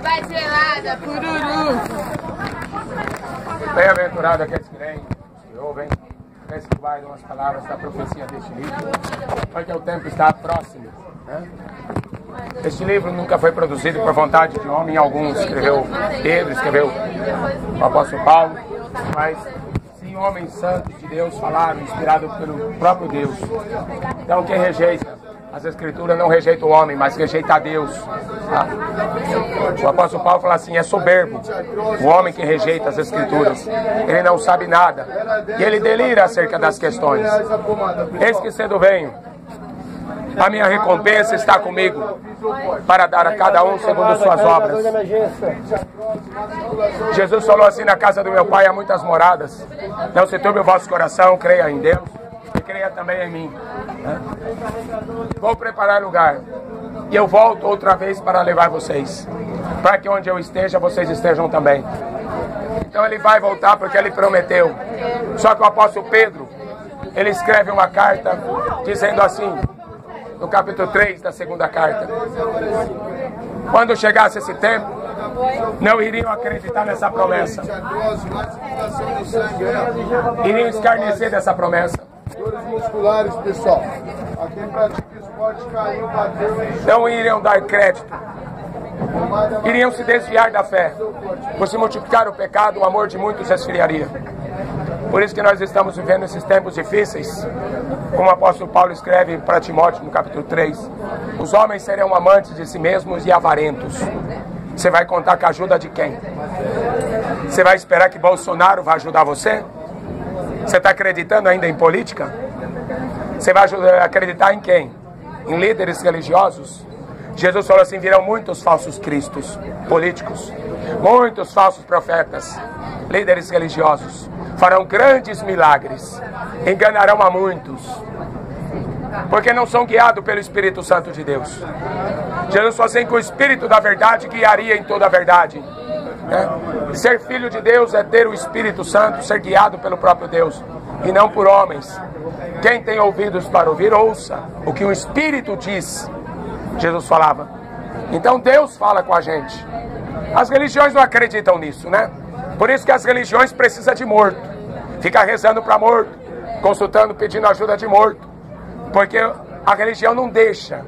Vai gelada, pururu. Bem-aventurado aqueles que leem, que ouvem, aqueles que guardam as palavras da profecia deste livro, porque o tempo está próximo, né? Este livro nunca foi produzido por vontade de homem algum. Escreveu Pedro, escreveu o apóstolo Paulo, mas sim homens santos de Deus falaram, inspirados pelo próprio Deus. Então quem rejeita as Escrituras não rejeita o homem, mas rejeita a Deus. Tá? O apóstolo Paulo fala assim: é soberbo o homem que rejeita as Escrituras. Ele não sabe nada e ele delira acerca das questões. Eis que cedo venho, a minha recompensa está comigo, para dar a cada um segundo as suas obras. Jesus falou assim: na casa do meu pai há muitas moradas. Não se turbe o vosso coração, creia em Deus e creia também em mim. Vou preparar lugar e eu volto outra vez para levar vocês, para que onde eu esteja, vocês estejam também. Então ele vai voltar porque ele prometeu. Só que o apóstolo Pedro, ele escreve uma carta dizendo assim, no capítulo 3 da segunda carta: quando chegasse esse tempo, não iriam acreditar nessa promessa, iriam escarnecer dessa promessa. Dores musculares, pessoal. A quem pratica esporte caiu, bateu, não iriam dar crédito, iriam se desviar da fé. Por se multiplicar o pecado, o amor de muitos esfriaria. Por isso que nós estamos vivendo esses tempos difíceis. Como o apóstolo Paulo escreve para Timóteo no capítulo 3: os homens serão amantes de si mesmos e avarentos. Você vai contar com a ajuda de quem? Você vai esperar que Bolsonaro vai ajudar você? Você está acreditando ainda em política? Você vai acreditar em quem? Em líderes religiosos? Jesus falou assim: virão muitos falsos cristos políticos, muitos falsos profetas, líderes religiosos, farão grandes milagres, enganarão a muitos, porque não são guiados pelo Espírito Santo de Deus. Jesus falou assim que o Espírito da verdade guiaria em toda a verdade. Ser filho de Deus é ter o Espírito Santo, ser guiado pelo próprio Deus e não por homens. Quem tem ouvidos para ouvir, ouça o que o Espírito diz. Jesus falava. Então Deus fala com a gente. As religiões não acreditam nisso, né? Por isso que as religiões precisam de morto. Fica rezando para morto, consultando, pedindo ajuda de morto, porque a religião não deixa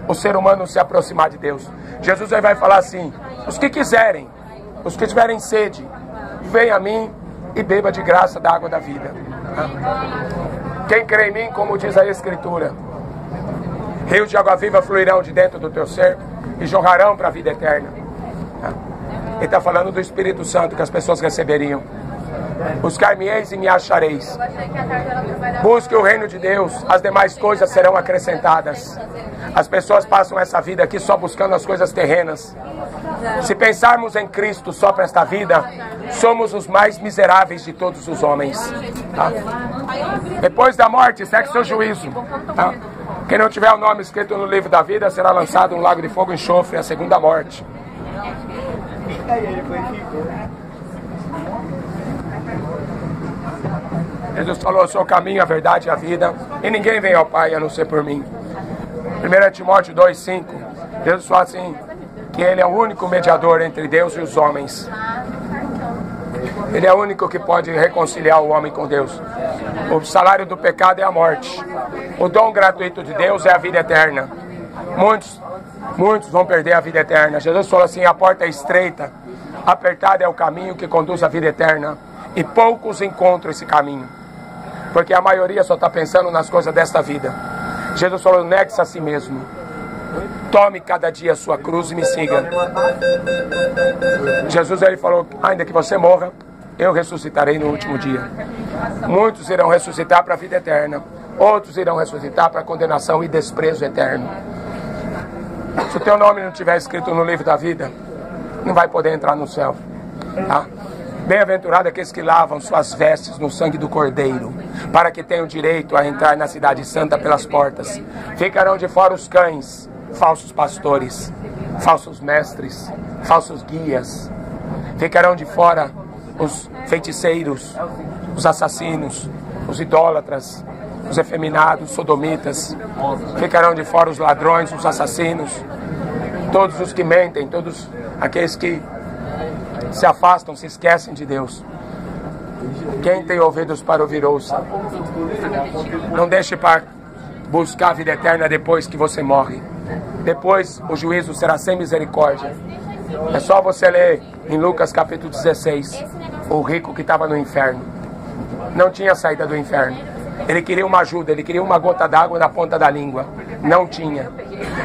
o ser humano se aproximar de Deus. Jesus vai falar assim: os que quiserem, os que tiverem sede, venha a mim e beba de graça da água da vida. Quem crê em mim, como diz a Escritura, rios de água viva fluirão de dentro do teu ser e jorrarão para a vida eterna. Ele está falando do Espírito Santo que as pessoas receberiam. Buscar-me-eis e me achareis. Busque o reino de Deus, as demais coisas serão acrescentadas. As pessoas passam essa vida aqui só buscando as coisas terrenas. Se pensarmos em Cristo só para esta vida, somos os mais miseráveis de todos os homens. Tá? Depois da morte, segue seu juízo. Tá? Quem não tiver o nome escrito no livro da vida será lançado no lago de fogo e enxofre, a segunda morte. Jesus falou: eu sou o caminho, a verdade e a vida, e ninguém vem ao Pai a não ser por mim. 1 Timóteo 2,5, Jesus fala assim, que Ele é o único mediador entre Deus e os homens. Ele é o único que pode reconciliar o homem com Deus. O salário do pecado é a morte. O dom gratuito de Deus é a vida eterna. Muitos vão perder a vida eterna. Jesus falou assim: a porta é estreita, apertado é o caminho que conduz à vida eterna, e poucos encontram esse caminho, porque a maioria só está pensando nas coisas desta vida. Jesus falou: negue-se a si mesmo, tome cada dia a sua cruz e me siga. Jesus ele falou: ainda que você morra, eu ressuscitarei no último dia. Muitos irão ressuscitar para a vida eterna, outros irão ressuscitar para a condenação e desprezo eterno. Se o teu nome não estiver escrito no livro da vida, não vai poder entrar no céu. Tá? Bem-aventurado aqueles que lavam suas vestes no sangue do Cordeiro, para que tenham direito a entrar na cidade santa pelas portas. Ficarão de fora os cães, falsos pastores, falsos mestres, falsos guias. Ficarão de fora os feiticeiros, os assassinos, os idólatras, os efeminados, sodomitas. Ficarão de fora os ladrões, os assassinos, todos os que mentem, todos aqueles que se afastam, se esquecem de Deus. Quem tem ouvidos para ouvir, ouça. Não deixe para buscar a vida eterna depois que você morre. Depois o juízo será sem misericórdia. É só você ler em Lucas capítulo 16, o rico que estava no inferno. Não tinha saída do inferno. Ele queria uma ajuda, ele queria uma gota d'água na ponta da língua. Não tinha.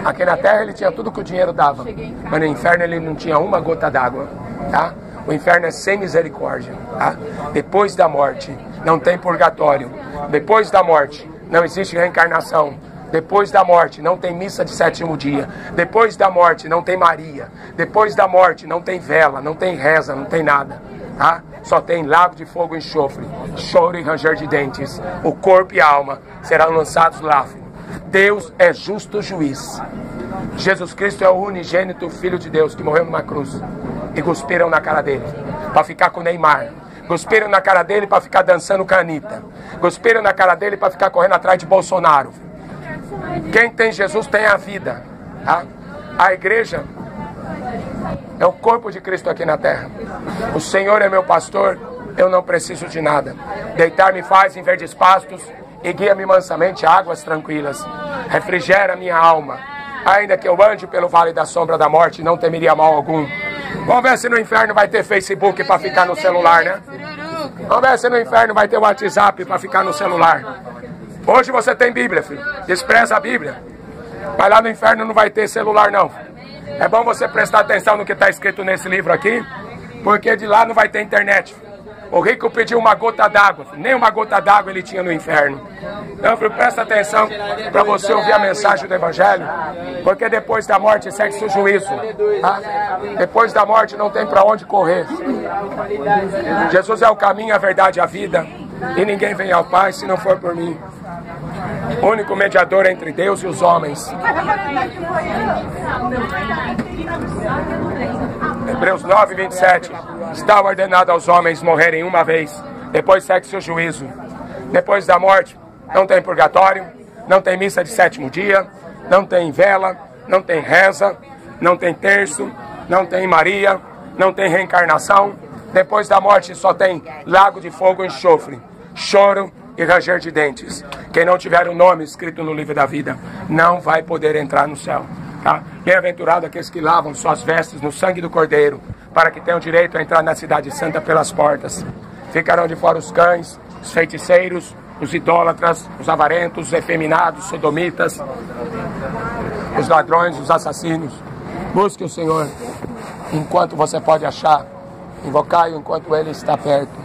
Aqui na terra ele tinha tudo que o dinheiro dava, mas no inferno ele não tinha uma gota d'água, tá? O inferno é sem misericórdia, tá? Depois da morte não tem purgatório. Depois da morte não existe reencarnação. Depois da morte não tem missa de sétimo dia. Depois da morte não tem Maria. Depois da morte não tem vela, não tem reza, não tem nada, tá? Só tem lago de fogo e enxofre, choro e ranger de dentes. O corpo e a alma serão lançados lá. Deus é justo juiz. Jesus Cristo é o unigênito Filho de Deus que morreu numa cruz. E cuspiram na cara dele para ficar com o Neymar. Cuspiram na cara dele para ficar dançando com a Anitta. Cuspiram na cara dele para ficar correndo atrás de Bolsonaro. Quem tem Jesus tem a vida, tá? A igreja é o corpo de Cristo aqui na terra. O Senhor é meu pastor, eu não preciso de nada. Deitar-me faz em verdes pastos e guia-me mansamente a águas tranquilas. Refrigera minha alma. Ainda que eu ande pelo vale da sombra da morte, não temeria mal algum. Vamos ver se no inferno vai ter Facebook para ficar no celular, né? Vamos ver se no inferno vai ter WhatsApp para ficar no celular. Hoje você tem Bíblia, filho. Despreza a Bíblia. Mas lá no inferno não vai ter celular, não. É bom você prestar atenção no que está escrito nesse livro aqui, porque de lá não vai ter internet. O rico pediu uma gota d'água. Nem uma gota d'água ele tinha no inferno. Então, filho, presta atenção para você ouvir a mensagem do Evangelho, porque depois da morte segue-se o juízo. Tá? Depois da morte não tem para onde correr. Jesus é o caminho, a verdade e a vida. E ninguém vem ao Pai se não for por mim. O único mediador entre Deus e os homens. Hebreus 9, 27. Está ordenado aos homens morrerem uma vez, depois segue-se o juízo. Depois da morte não tem purgatório, não tem missa de sétimo dia, não tem vela, não tem reza, não tem terço, não tem Maria, não tem reencarnação. Depois da morte só tem lago de fogo e enxofre, choro e ranger de dentes. Quem não tiver o nome escrito no livro da vida não vai poder entrar no céu, tá? Bem-aventurado aqueles que lavam suas vestes no sangue do Cordeiro, para que tenham direito a entrar na cidade santa pelas portas. Ficarão de fora os cães, os feiticeiros, os idólatras, os avarentos, os efeminados, os sodomitas, os ladrões, os assassinos. Busque o Senhor enquanto você pode achar. Invocai-o enquanto Ele está perto.